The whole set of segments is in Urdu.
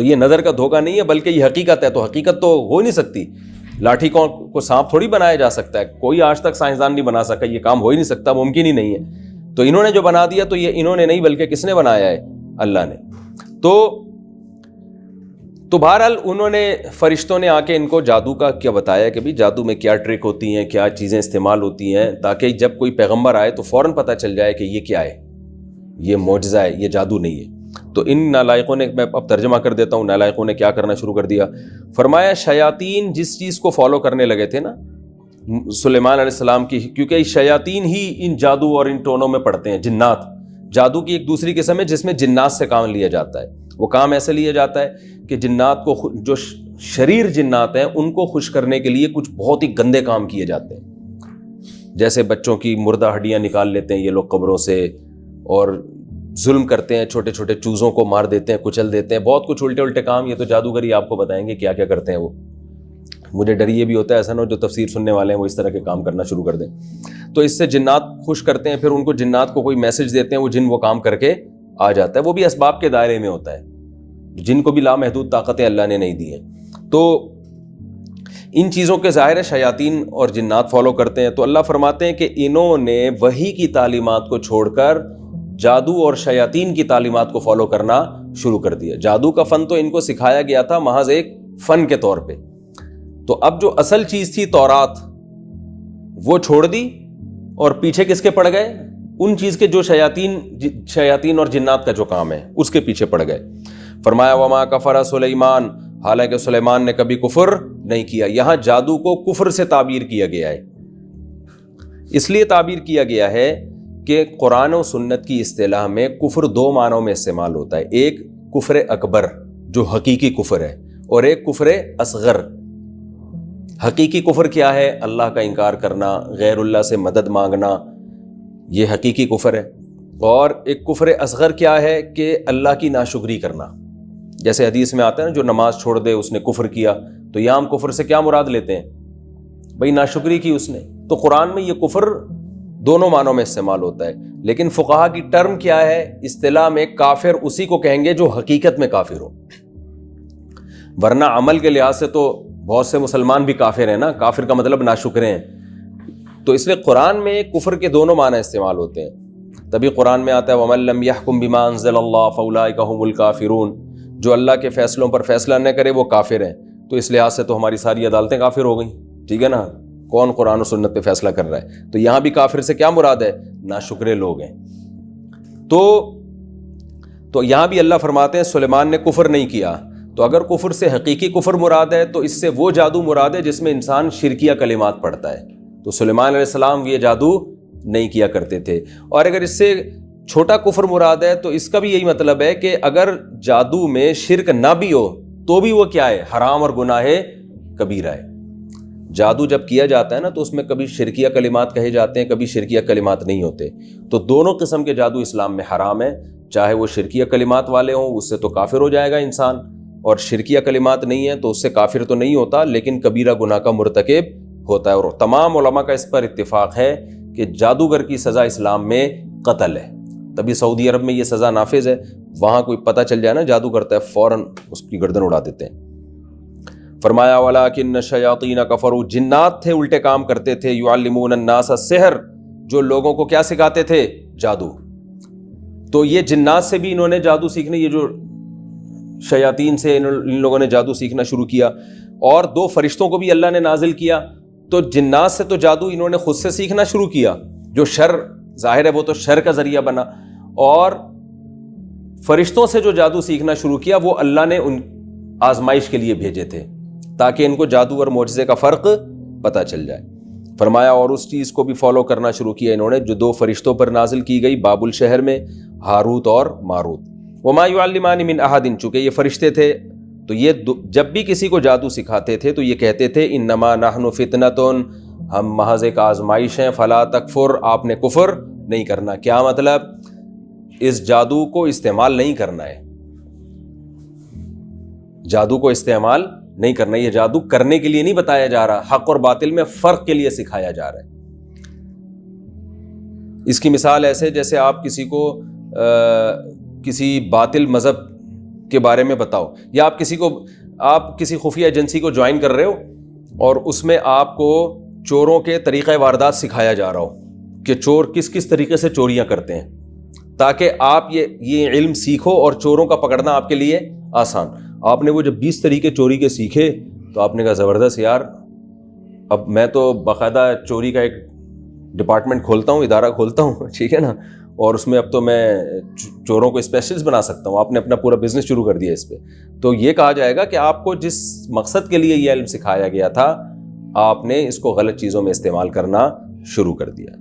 تو یہ نظر کا دھوکہ نہیں ہے بلکہ یہ حقیقت ہے. تو حقیقت تو ہو نہیں سکتی. لاٹھی کو سانپ تھوڑی بنایا جا سکتا ہے, کوئی آج تک سائنسدان نہیں بنا سکا, یہ کام ہو ہی نہیں سکتا, ممکن ہی نہیں ہے. تو انہوں نے جو بنا دیا تو یہ انہوں نے نہیں بلکہ کس نے بنایا ہے؟ اللہ نے. تو بہرحال انہوں نے, فرشتوں نے آ کے ان کو جادو کا کیا بتایا کہ بھی جادو میں کیا ٹرک ہوتی ہیں, کیا چیزیں استعمال ہوتی ہیں, تاکہ جب کوئی پیغمبر آئے تو فوراً پتہ چل جائے کہ یہ کیا ہے, یہ معجزہ ہے, یہ جادو نہیں ہے. تو ان نالائقوں نے, میں اب ترجمہ کر دیتا ہوں, نالائقوں نے کیا کرنا شروع کر دیا. فرمایا شیاطین جس چیز کو فالو کرنے لگے تھے نا سلیمان علیہ السلام کی, کیونکہ شیاطین ہی ان جادو اور ان ٹونوں میں پڑتے ہیں. جنات جادو کی ایک دوسری قسم ہے جس میں جنات سے کام لیا جاتا ہے. وہ کام ایسے لیا جاتا ہے کہ جنات کو, جو شریر جنات ہیں ان کو خوش کرنے کے لیے کچھ بہت ہی گندے کام کیے جاتے ہیں. جیسے بچوں کی مردہ ہڈیاں نکال لیتے ہیں یہ لوگ قبروں سے, اور ظلم کرتے ہیں, چھوٹے چھوٹے چوزوں کو مار دیتے ہیں, کچل دیتے ہیں, بہت کچھ الٹے الٹے کام. یہ تو جادوگری آپ کو بتائیں گے کیا کیا کرتے ہیں وہ. مجھے ڈر یہ بھی ہوتا ہے ایسا نہ ہو جو تفسیر سننے والے ہیں وہ اس طرح کے کام کرنا شروع کر دیں. تو اس سے جنات خوش کرتے ہیں, پھر ان کو جنات کو کوئی میسج دیتے ہیں, وہ جن وہ کام کر کے آ جاتا ہے. وہ بھی اسباب کے دائرے میں ہوتا ہے, جن کو بھی لامحدود طاقتیں اللہ نے نہیں دی ہیں. تو ان چیزوں کے ظاہر ہے شیاطین اور جنات فالو کرتے ہیں. تو اللہ فرماتے ہیں کہ انہوں نے وحی کی تعلیمات کو چھوڑ کر جادو اور شیاطین کی تعلیمات کو فالو کرنا شروع کر دیا. جادو کا فن تو ان کو سکھایا گیا تھا محض ایک فن کے طور پہ. تو اب جو اصل چیز تھی تورات وہ چھوڑ دی اور پیچھے کس کے پڑ گئے؟ ان چیز کے جو شیاطین اور جنات کا جو کام ہے اس کے پیچھے پڑ گئے. فرمایا وما کفر سلیمان, حالانکہ سلیمان نے کبھی کفر نہیں کیا. یہاں جادو کو کفر سے تعبیر کیا گیا ہے. اس لیے تعبیر کیا گیا ہے کہ قرآن و سنت کی اصطلاح میں کفر دو معنوں میں استعمال ہوتا ہے. ایک کفر اکبر جو حقیقی کفر ہے, اور ایک کفر اصغر. حقیقی کفر کیا ہے؟ اللہ کا انکار کرنا, غیر اللہ سے مدد مانگنا, یہ حقیقی کفر ہے. اور ایک کفر اصغر کیا ہے کہ اللہ کی ناشکری کرنا. جیسے حدیث میں آتا ہے نا جو نماز چھوڑ دے اس نے کفر کیا. تو یہاں ہم کفر سے کیا مراد لیتے ہیں؟ بھئی ناشکری کی اس نے. تو قرآن میں یہ کفر دونوں معنوں میں استعمال ہوتا ہے. لیکن فقہا کی ٹرم کیا ہے؟ اصطلاح میں کافر اسی کو کہیں گے جو حقیقت میں کافر ہو, ورنہ عمل کے لحاظ سے تو بہت سے مسلمان بھی کافر ہیں نا. کافر کا مطلب ناشکرے ہیں. تو اس لیے قرآن میں کفر کے دونوں معنی استعمال ہوتے ہیں. تبھی قرآن میں آتا ہے وَمَن لَّمْ يَحْكُم بِمَا أَنزَلَ اللَّهُ فَأُولَٰئِكَ هُمُ الْكَافِرُونَ. جو اللہ کے فیصلوں پر فیصلہ نہ کرے وہ کافر ہیں. تو اس لحاظ سے تو ہماری ساری عدالتیں کافر ہو گئیں, ٹھیک ہے نا. کون قرآن و سنت پہ فیصلہ کر رہا ہے؟ تو یہاں بھی کافر سے کیا مراد ہے؟ ناشکرے لوگ ہیں. تو یہاں بھی اللہ فرماتے ہیں سلیمان نے کفر نہیں کیا. تو اگر کفر سے حقیقی کفر مراد ہے تو اس سے وہ جادو مراد ہے جس میں انسان شرکیہ کلمات پڑھتا ہے. تو سلیمان علیہ السلام یہ جادو نہیں کیا کرتے تھے. اور اگر اس سے چھوٹا کفر مراد ہے تو اس کا بھی یہی مطلب ہے کہ اگر جادو میں شرک نہ بھی ہو تو بھی وہ کیا ہے؟ حرام اور گناہ کبیرہ ہے. جادو جب کیا جاتا ہے نا تو اس میں کبھی شرکیہ کلمات کہے جاتے ہیں, کبھی شرکیہ کلمات نہیں ہوتے. تو دونوں قسم کے جادو اسلام میں حرام ہے. چاہے وہ شرکیہ کلمات والے ہوں اس سے تو کافر ہو جائے گا انسان, اور شرکیہ کلمات نہیں ہیں تو اس سے کافر تو نہیں ہوتا لیکن کبیرہ گناہ کا مرتکب ہوتا ہے. اور تمام علماء کا اس پر اتفاق ہے کہ جادوگر کی سزا اسلام میں قتل ہے. تبھی سعودی عرب میں یہ سزا نافذ ہے. وہاں کوئی پتہ چل جائے نا جادو کرتا ہے فوراً اس کی گردن اڑا دیتے ہیں. فرمایا وَلَٰكِنَّ الشَّيَاطِينَ كَفَرُوا, جنات تھے الٹے کام کرتے تھے, يُعَلِّمُونَ النَّاسَ السِّحْرَ, جو لوگوں کو کیا سکھاتے تھے؟ جادو. تو یہ جنات سے بھی انہوں نے جادو سیکھنے, یہ جو شیاطین سے ان لوگوں نے جادو سیکھنا شروع کیا. اور دو فرشتوں کو بھی اللہ نے نازل کیا. تو جنات سے تو جادو انہوں نے خود سے سیکھنا شروع کیا, جو شر ظاہر ہے وہ تو شر کا ذریعہ بنا. اور فرشتوں سے جو جادو سیکھنا شروع کیا وہ اللہ نے ان آزمائش کے لیے بھیجے تھے تاکہ ان کو جادو اور معجزے کا فرق پتہ چل جائے. فرمایا اور اس چیز کو بھی فالو کرنا شروع کیا انہوں نے جو دو فرشتوں پر نازل کی گئی بابل شہر میں, ہاروت اور ماروت. وما يعلمان من احد, چونکہ یہ فرشتے تھے تو یہ جب بھی کسی کو جادو سکھاتے تھے تو یہ کہتے تھے انما نحن فتنۃ, ہم محض ایک آزمائش ہیں, فلا تکفر, آپ نے کفر نہیں کرنا. کیا مطلب؟ اس جادو کو استعمال نہیں کرنا ہے, جادو کو استعمال نہیں کرنا. یہ جادو کرنے کے لیے نہیں بتایا جا رہا, حق اور باطل میں فرق کے لیے سکھایا جا رہا ہے. اس کی مثال ایسے جیسے آپ کسی کو کسی باطل مذہب کے بارے میں بتاؤ، یا آپ کسی خفیہ ایجنسی کو جوائن کر رہے ہو اور اس میں آپ کو چوروں کے طریقہ واردات سکھایا جا رہا ہو کہ چور کس طریقے سے چوریاں کرتے ہیں، تاکہ آپ یہ علم سیکھو اور چوروں کا پکڑنا آپ کے لیے آسان۔ آپ نے وہ جب 20 طریقے چوری کے سیکھے تو آپ نے کہا زبردست یار، اب میں تو باقاعدہ چوری کا ایک ڈپارٹمنٹ کھولتا ہوں، ادارہ کھولتا ہوں، ٹھیک ہے نا، اور اس میں اب تو میں چوروں کو اسپیشلسٹ بنا سکتا ہوں۔ آپ نے اپنا پورا بزنس شروع کر دیا اس پہ۔ تو یہ کہا جائے گا کہ آپ کو جس مقصد کے لیے یہ علم سکھایا گیا تھا، آپ نے اس کو غلط چیزوں میں استعمال کرنا شروع کر دیا۔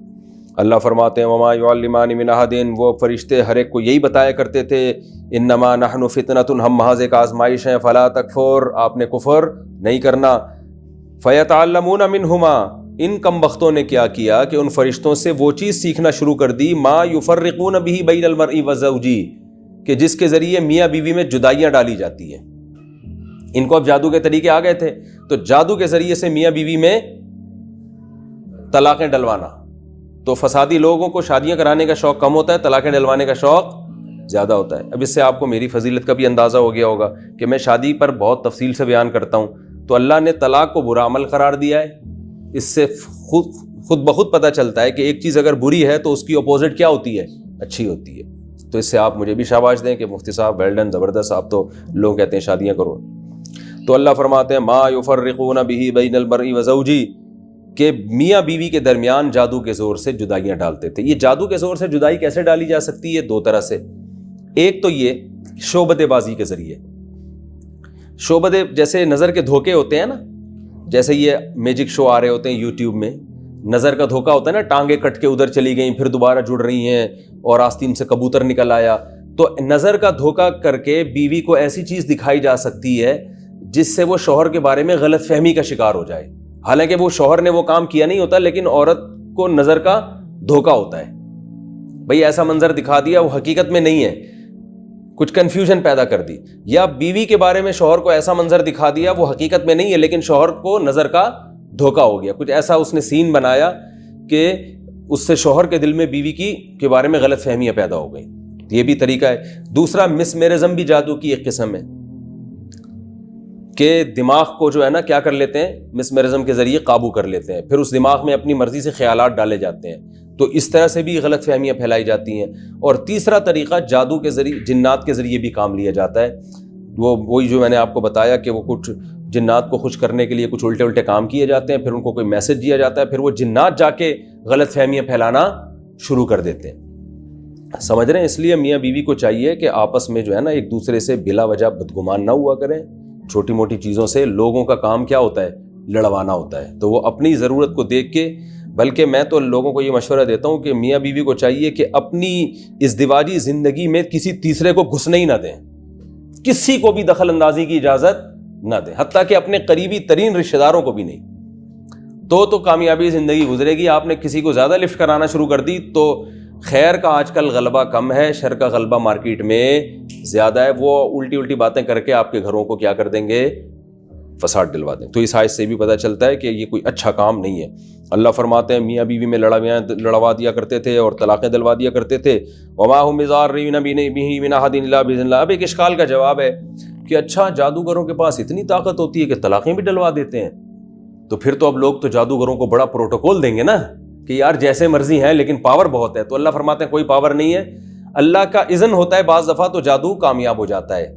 اللہ فرماتے ہیں وما یعلمان من احد، وہ فرشتے ہر ایک کو یہی بتایا کرتے تھے انما نحن فتنۃ، ہم محض ایک آزمائش ہیں، فلا تکفر، آپ نے کفر نہیں کرنا۔ فیتعلمون منہما، ان کم بختوں نے کیا کیا کہ ان فرشتوں سے وہ چیز سیکھنا شروع کر دی ما یفرقون بہ بین المرء وزوجہ، کہ جس کے ذریعے میاں بیوی میں جدائیاں ڈالی جاتی ہیں۔ ان کو اب جادو کے طریقے آ گئے تھے، تو جادو کے ذریعے سے میاں بیوی میں طلاقیں ڈلوانا۔ تو فسادی لوگوں کو شادیاں کرانے کا شوق کم ہوتا ہے، طلاقیں ڈلوانے کا شوق زیادہ ہوتا ہے۔ اب اس سے آپ کو میری فضیلت کا بھی اندازہ ہو گیا ہوگا کہ میں شادی پر بہت تفصیل سے بیان کرتا ہوں۔ تو اللہ نے طلاق کو برا عمل قرار دیا ہے، اس سے خود بخود پتہ چلتا ہے کہ ایک چیز اگر بری ہے تو اس کی اپوزٹ کیا ہوتی ہے؟ اچھی ہوتی ہے۔ تو اس سے آپ مجھے بھی شاباش دیں کہ مفتی صاحب ویل ڈن، زبردست، آپ تو لوگ کہتے ہیں شادیاں کرو۔ تو اللہ فرماتے ہیں ما یفرقون بہ بین المرء وزوجہ، کہ میاں بیوی کے درمیان جادو کے زور سے جدائیاں ڈالتے تھے۔ یہ جادو کے زور سے جدائی کیسے ڈالی جا سکتی ہے؟ دو طرح سے۔ ایک تو یہ شعبدے بازی کے ذریعے، شعبدے جیسے نظر کے دھوکے ہوتے ہیں نا، جیسے یہ میجک شو آ رہے ہوتے ہیں یوٹیوب میں، نظر کا دھوکا ہوتا ہے نا، ٹانگیں کٹ کے ادھر چلی گئیں پھر دوبارہ جڑ رہی ہیں اور آستین سے کبوتر نکل آیا۔ تو نظر کا دھوکا کر کے بیوی کو ایسی چیز دکھائی جا سکتی ہے جس سے وہ شوہر کے بارے میں غلط فہمی کا شکار ہو جائے، حالانکہ وہ شوہر نے وہ کام کیا نہیں ہوتا، لیکن عورت کو نظر کا دھوکا ہوتا ہے۔ بھئی ایسا منظر دکھا دیا، وہ حقیقت میں نہیں ہے، کچھ کنفیوژن پیدا کر دی۔ یا بیوی کے بارے میں شوہر کو ایسا منظر دکھا دیا، وہ حقیقت میں نہیں ہے لیکن شوہر کو نظر کا دھوکا ہو گیا، کچھ ایسا اس نے سین بنایا کہ اس سے شوہر کے دل میں بیوی کے بارے میں غلط فہمیاں پیدا ہو گئیں۔ یہ بھی طریقہ ہے۔ دوسرا مسمیرزم بھی جادو کی ایک قسم ہے کہ دماغ کو جو ہے نا کیا کر لیتے ہیں، مسمیرزم کے ذریعے قابو کر لیتے ہیں، پھر اس دماغ میں اپنی مرضی سے خیالات ڈالے جاتے ہیں، تو اس طرح سے بھی غلط فہمیاں پھیلائی جاتی ہیں۔ اور تیسرا طریقہ جادو کے ذریعے، جنات کے ذریعے بھی کام لیا جاتا ہے۔ وہی جو میں نے آپ کو بتایا کہ وہ کچھ جنات کو خوش کرنے کے لیے کچھ الٹے کام کیے جاتے ہیں، پھر ان کو کوئی میسج دیا جاتا ہے، پھر وہ جنات جا کے غلط فہمیاں پھیلانا شروع کر دیتے ہیں۔ سمجھ رہے ہیں؟ اس لیے میاں بیوی کو چاہیے کہ آپس میں جو ہے نا ایک دوسرے سے بلا وجہ بدگمان نہ ہوا کریں۔ چھوٹی موٹی چیزوں سے لوگوں کا کام کیا ہوتا ہے؟ لڑوانا ہوتا ہے۔ تو وہ اپنی ضرورت کو دیکھ کے، بلکہ میں تو لوگوں کو یہ مشورہ دیتا ہوں کہ میاں بیوی کو چاہیے کہ اپنی ازدواجی زندگی میں کسی تیسرے کو گھسنے ہی نہ دیں، کسی کو بھی دخل اندازی کی اجازت نہ دیں، حتیٰ کہ اپنے قریبی ترین رشتہ داروں کو بھی نہیں۔ تو کامیابی زندگی گزرے گی۔ آپ نے کسی کو زیادہ لفٹ کرانا شروع کر دی تو خیر کا آج کل غلبہ کم ہے، شر کا غلبہ مارکیٹ میں زیادہ ہے۔ وہ الٹی باتیں کر کے آپ کے گھروں کو کیا کر دیں گے؟ فساد ڈلوا دیں۔ تو اس آیت سے بھی پتہ چلتا ہے کہ یہ کوئی اچھا کام نہیں ہے۔ اللہ فرماتے ہیں میاں بیوی میں لڑوا دیا کرتے تھے اور طلاقیں دلوا دیا کرتے تھے۔ وما هم بضارین بہ من احد الا باذن اللہ۔ اب ایک اشکال کا جواب ہے کہ اچھا جادوگروں کے پاس اتنی طاقت ہوتی ہے کہ طلاقیں بھی ڈلوا دیتے ہیں، تو پھر تو اب لوگ تو جادوگروں کو بڑا پروٹوکول دیں گے نا کہ یار جیسے مرضی ہیں لیکن پاور بہت ہے۔ تو اللہ فرماتے ہیں کوئی پاور نہیں ہے، اللہ کا اذن ہوتا ہے، بعض دفعہ تو جادو کامیاب ہو جاتا ہے،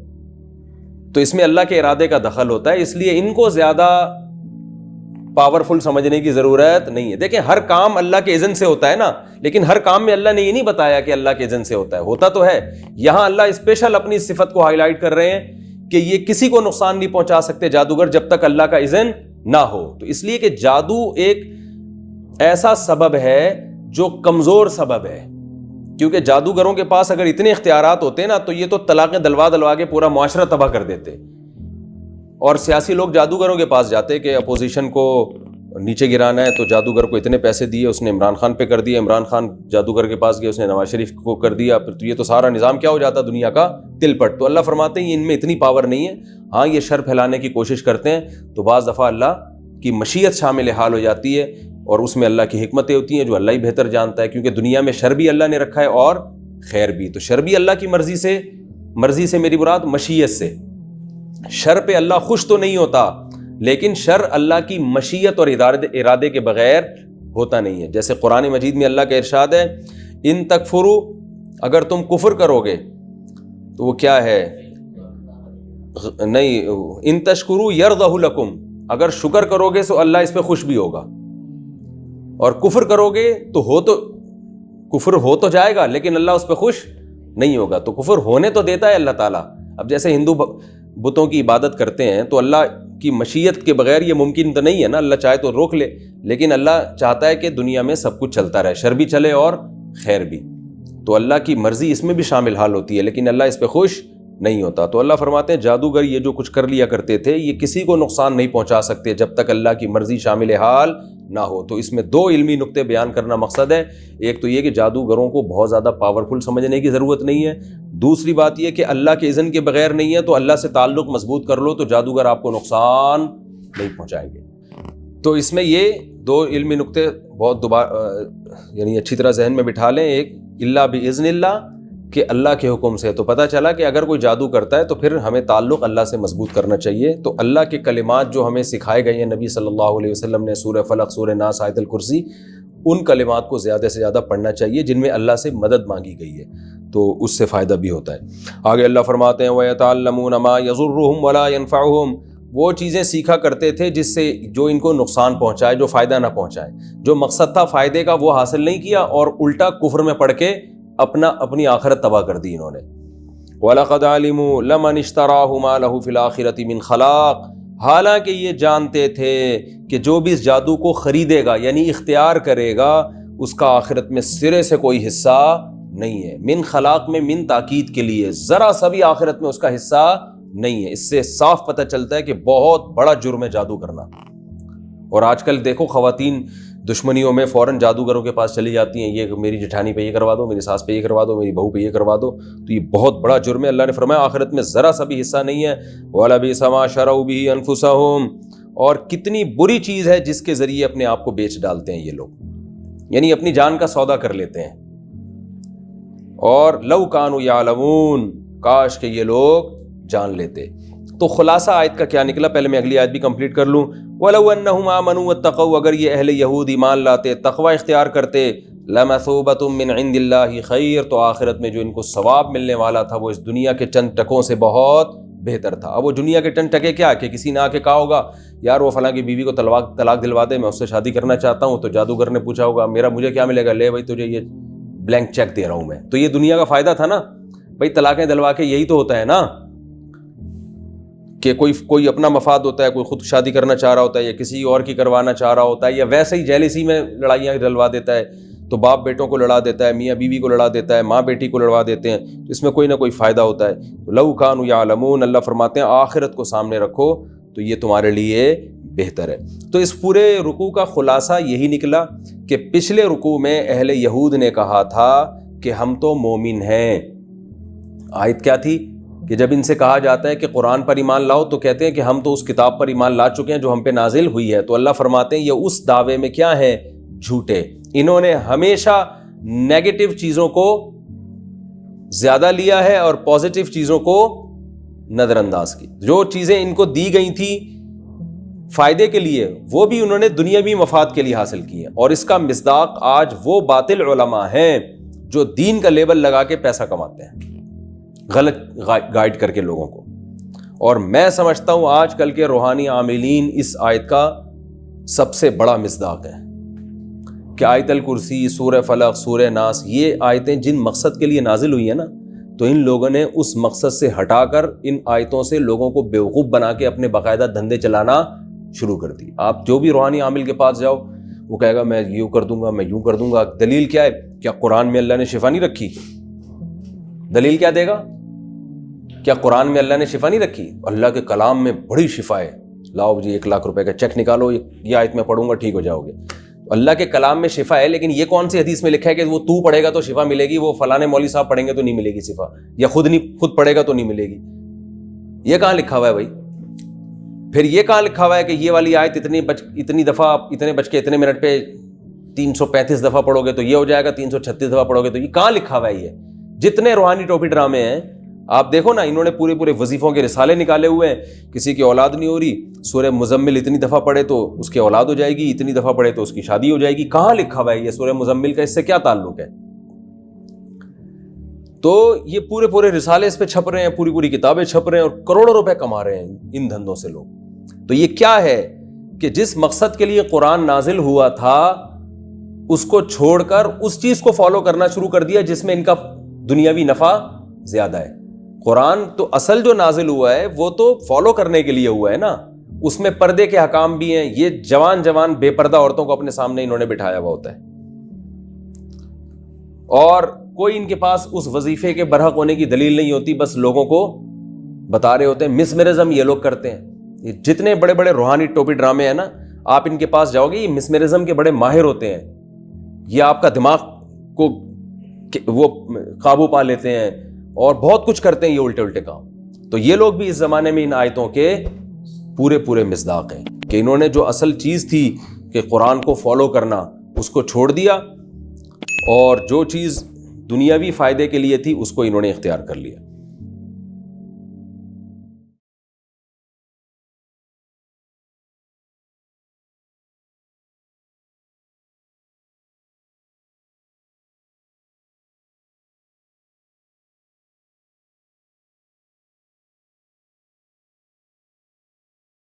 تو اس میں اللہ کے ارادے کا دخل ہوتا ہے، اس لیے ان کو زیادہ پاورفل سمجھنے کی ضرورت نہیں ہے۔ دیکھیں ہر کام اللہ کے اذن سے ہوتا ہے نا، لیکن ہر کام میں اللہ نے یہ نہیں بتایا کہ اللہ کے اذن سے ہوتا ہے، ہوتا تو ہے۔ یہاں اللہ اسپیشل اپنی صفت کو ہائی لائٹ کر رہے ہیں کہ یہ کسی کو نقصان نہیں پہنچا سکتے جادوگر جب تک اللہ کا اذن نہ ہو۔ تو اس لیے کہ جادو ایک ایسا سبب ہے جو کمزور سبب ہے، کیونکہ جادوگروں کے پاس اگر اتنے اختیارات ہوتے نا تو یہ تو طلاقیں دلوا کے پورا معاشرہ تباہ کر دیتے۔ اور سیاسی لوگ جادوگروں کے پاس جاتے کہ اپوزیشن کو نیچے گرانا ہے، تو جادوگر کو اتنے پیسے دیے، اس نے عمران خان پہ کر دیا، عمران خان جادوگر کے پاس گیا، اس نے نواز شریف کو کر دیا، پھر تو یہ تو سارا نظام کیا ہو جاتا دنیا کا تل پٹ۔ تو اللہ فرماتے ہیں ان میں اتنی پاور نہیں ہے، ہاں یہ شر پھیلانے کی کوشش کرتے ہیں، تو بعض دفعہ اللہ کی مشیت شامل حال ہو جاتی ہے اور اس میں اللہ کی حکمتیں ہوتی ہیں جو اللہ ہی بہتر جانتا ہے، کیونکہ دنیا میں شر بھی اللہ نے رکھا ہے اور خیر بھی، تو شر بھی اللہ کی مرضی سے مرضی سے میری مراد مشیت سے، شر پہ اللہ خوش تو نہیں ہوتا، لیکن شر اللہ کی مشیت اور ارادے کے بغیر ہوتا نہیں ہے۔ جیسے قرآن مجید میں اللہ کا ارشاد ہے ان تکفروا، اگر تم کفر کرو گے تو وہ کیا ہے، نہیں، ان تشکروا یرضہ لکم، اگر شکر کرو گے تو اللہ اس پہ خوش بھی ہوگا، اور کفر کرو گے تو کفر ہو تو جائے گا لیکن اللہ اس پہ خوش نہیں ہوگا۔ تو کفر ہونے تو دیتا ہے اللہ تعالیٰ۔ اب جیسے ہندو بتوں کی عبادت کرتے ہیں تو اللہ کی مشیت کے بغیر یہ ممکن تو نہیں ہے نا، اللہ چاہے تو روک لے، لیکن اللہ چاہتا ہے کہ دنیا میں سب کچھ چلتا رہے، شر بھی چلے اور خیر بھی، تو اللہ کی مرضی اس میں بھی شامل حال ہوتی ہے، لیکن اللہ اس پہ خوش نہیں ہوتا۔ تو اللہ فرماتے ہیں جادوگر یہ جو کچھ کر لیا کرتے تھے یہ کسی کو نقصان نہیں پہنچا سکتے جب تک اللہ کی مرضی شامل حال نہ ہو۔ تو اس میں دو علمی نقطے بیان کرنا مقصد ہے، ایک تو یہ کہ جادوگروں کو بہت زیادہ پاورفل سمجھنے کی ضرورت نہیں ہے، دوسری بات یہ کہ اللہ کے اذن کے بغیر نہیں ہے، تو اللہ سے تعلق مضبوط کر لو تو جادوگر آپ کو نقصان نہیں پہنچائیں گے۔ تو اس میں یہ دو علمی نقطے بہت یعنی اچھی طرح ذہن میں بٹھا لیں۔ ایک اللہ باذن اللہ، کہ اللہ کے حکم سے، تو پتہ چلا کہ اگر کوئی جادو کرتا ہے تو پھر ہمیں تعلق اللہ سے مضبوط کرنا چاہیے۔ تو اللہ کے کلمات جو ہمیں سکھائے گئے ہیں نبی صلی اللہ علیہ وسلم نے، سورہ فلق، سورہ ناس، آیت الکرسی، ان کلمات کو زیادہ سے زیادہ پڑھنا چاہیے جن میں اللہ سے مدد مانگی گئی ہے، تو اس سے فائدہ بھی ہوتا ہے۔ آگے اللہ فرماتے ہیں وَيَتَعَلَّمُونَ مَا يَضُرُّهُمْ وَلَا يَنفَعُهُمْ، وہ چیزیں سیکھا کرتے تھے جس سے جو ان کو نقصان پہنچائے، جو فائدہ نہ پہنچائے، جو مقصد تھا فائدے کا وہ حاصل نہیں کیا، اور الٹا کفر میں پڑ کے اپنی آخرت تباہ کر دی انہوں نے۔ وَلَقَدْ عَلِمُوا لَمَنِ اشْتَرَاهُ مَا لَهُ فِي الْآخِرَةِ مِنْ خَلَاقٍ، حالانکہ یہ جانتے تھے کہ جو بھی اس جادو کو خریدے گا یعنی اختیار کرے گا اس کا آخرت میں سرے سے کوئی حصہ نہیں ہے۔ من خلاق میں من تاکید کے لیے، ذرا سا بھی آخرت میں اس کا حصہ نہیں ہے۔ اس سے صاف پتہ چلتا ہے کہ بہت بڑا جرم ہے جادو کرنا۔ اور آج کل دیکھو خواتین دشمنیوں میں فوراً جادوگروں کے پاس چلی جاتی ہیں، یہ میری جٹھانی پہ یہ کروا دو، میری ساس پہ یہ کروا دو، میری بہو پہ یہ کروا دو، تو یہ بہت بڑا جرم ہے۔ اللہ نے فرمایا آخرت میں ذرا سا بھی حصہ نہیں ہے۔ وَلَبِئْسَ مَا شَرَوْا بِهِ أَنفُسَهُمْ، اور کتنی بری چیز ہے جس کے ذریعے اپنے آپ کو بیچ ڈالتے ہیں یہ لوگ، یعنی اپنی جان کا سودا کر لیتے ہیں۔ اور لَوْ كَانُوا يَعْلَمُونَ، کاش کہ یہ لوگ جان لیتے۔ تو خلاصہ آیت کا کیا نکلا، پہلے میں اگلی آیت بھی کمپلیٹ کر لوں۔ وَلَوْ أَنَّهُمْ آمَنُوا وَاتَّقَوْا، اگر یہ اہل یہود ایمان لاتے، تقوی اختیار کرتے، لَمَثُوبَةٌ مِّنْ عِنْدِ اللَّهِ خَيْرٌ، تو آخرت میں جو ان کو ثواب ملنے والا تھا وہ اس دنیا کے چند ٹکوں سے بہت بہتر تھا۔ اب وہ دنیا کے چند ٹکے کیا کہ کسی نے آ کے کہا ہوگا یار وہ فلاں کی بیوی کو طلاق دلوا دے، میں اس سے شادی کرنا چاہتا ہوں، تو جادوگر نے پوچھا ہوگا مجھے کیا ملے گا، لے بھائی تجھے یہ بلینک چیک دے رہا ہوں میں، تو یہ دنیا کا فائدہ تھا نا بھائی، طلاقیں دلوا کے یہی تو ہوتا ہے نا کہ کوئی اپنا مفاد ہوتا ہے، کوئی خود شادی کرنا چاہ رہا ہوتا ہے یا کسی اور کی کروانا چاہ رہا ہوتا ہے، یا ویسے ہی جیلسی میں لڑائیاں ڈلوا دیتا ہے، تو باپ بیٹوں کو لڑا دیتا ہے، میاں بیوی کو لڑا دیتا ہے، ماں بیٹی کو لڑوا دیتے ہیں، تو اس میں کوئی نہ کوئی فائدہ ہوتا ہے۔ لَوْ كَانُوا يَعْلَمُونَ، اللہ فرماتے ہیں آخرت کو سامنے رکھو تو یہ تمہارے لیے بہتر ہے۔ تو اس پورے رکوع کا خلاصہ یہی نکلا کہ پچھلے رکوع میں اہل یہود نے کہا تھا کہ ہم تو مومن ہیں۔ آیت کیا تھی کہ جب ان سے کہا جاتا ہے کہ قرآن پر ایمان لاؤ تو کہتے ہیں کہ ہم تو اس کتاب پر ایمان لا چکے ہیں جو ہم پہ نازل ہوئی ہے۔ تو اللہ فرماتے ہیں یہ اس دعوے میں کیا ہیں، جھوٹے۔ انہوں نے ہمیشہ نیگیٹو چیزوں کو زیادہ لیا ہے اور پازیٹیو چیزوں کو نظر انداز کی۔ جو چیزیں ان کو دی گئی تھی فائدے کے لیے وہ بھی انہوں نے دنیاوی مفاد کے لیے حاصل کی ہیں، اور اس کا مصداق آج وہ باطل علماء ہیں جو دین کا لیبل لگا کے پیسہ کماتے ہیں، غلط گائیڈ کر کے لوگوں کو۔ اور میں سمجھتا ہوں آج کل کے روحانی عاملین اس آیت کا سب سے بڑا مصداق ہے کہ آیت الکرسی، سورہ فلق، سورہ ناس، یہ آیتیں جن مقصد کے لیے نازل ہوئی ہیں نا، تو ان لوگوں نے اس مقصد سے ہٹا کر ان آیتوں سے لوگوں کو بیوقوف بنا کے اپنے باقاعدہ دھندے چلانا شروع کر دی۔ آپ جو بھی روحانی عامل کے پاس جاؤ وہ کہے گا میں یوں کر دوں گا، میں یوں کر دوں گا۔ دلیل کیا ہے؟ کیا قرآن میں اللہ نے شفا نہیں رکھی؟ دلیل کیا دے گا؟ کیا قرآن میں اللہ نے شفا نہیں رکھی؟ اللہ کے کلام میں بڑی شفا ہے، لاؤ جی 1 لاکھ روپے کا چیک نکالو، یہ آیت میں پڑھوں گا ٹھیک ہو جاؤ گے۔ اللہ کے کلام میں شفا ہے، لیکن یہ کون سی حدیث میں لکھا ہے کہ وہ تو پڑھے گا تو شفا ملے گی، وہ فلاں مولوی صاحب پڑھیں گے تو نہیں ملے گی شفا، یا خود پڑھے گا تو نہیں ملے گی؟ یہ کہاں لکھا ہوا ہے بھائی؟ پھر یہ کہاں لکھا ہوا ہے کہ یہ والی آیت اتنی دفعہ اتنے بج کے اتنے منٹ پہ 335 دفعہ پڑھو گے تو یہ ہو جائے گا، 336 دفعہ پڑھو گے تو یہ کہاں لکھا ہوا ہے؟ یہ جتنے روحانی ٹوپی ڈرامے ہیں آپ دیکھو نا, انہوں نے پورے پورے وظیفوں کے رسالے نکالے ہوئے ہیں. کسی کی اولاد نہیں ہو رہی, سورہ مزمل اتنی دفعہ پڑھے تو اس کی اولاد ہو جائے گی, اتنی دفعہ پڑھے تو اس کی شادی ہو جائے گی. کہاں لکھا ہوا ہے یہ سورہ مزمل کا, اس سے کیا تعلق ہے؟ تو یہ پورے پورے رسالے اس پہ چھپ رہے ہیں, پوری پوری کتابیں چھپ رہے ہیں, اور کروڑوں روپے کما رہے ہیں ان دھندوں سے لوگ. تو یہ کیا ہے کہ جس مقصد کے لیے قرآن نازل ہوا تھا اس کو چھوڑ کر اس چیز کو فالو کرنا شروع کر دیا جس میں ان کا دنیاوی نفع زیادہ ہے. قرآن تو اصل جو نازل ہوا ہے وہ تو فالو کرنے کے لیے ہوا ہے نا, اس میں پردے کے احکام بھی ہیں. یہ جوان جوان بے پردہ عورتوں کو اپنے سامنے انہوں نے بٹھایا ہوا ہوتا ہے, اور کوئی ان کے پاس اس وظیفے کے برحق ہونے کی دلیل نہیں ہوتی, بس لوگوں کو بتا رہے ہوتے ہیں. مسمرزم یہ لوگ کرتے ہیں. یہ جتنے بڑے بڑے روحانی ٹوپی ڈرامے ہیں نا, آپ ان کے پاس جاؤ گے, یہ مسمرزم کے بڑے ماہر ہوتے ہیں. یہ آپ کا دماغ کو وہ قابو پا لیتے ہیں اور بہت کچھ کرتے ہیں یہ الٹے الٹے کام. تو یہ لوگ بھی اس زمانے میں ان آیتوں کے پورے پورے مصداق ہیں کہ انہوں نے جو اصل چیز تھی کہ قرآن کو فالو کرنا اس کو چھوڑ دیا, اور جو چیز دنیاوی فائدے کے لیے تھی اس کو انہوں نے اختیار کر لیا.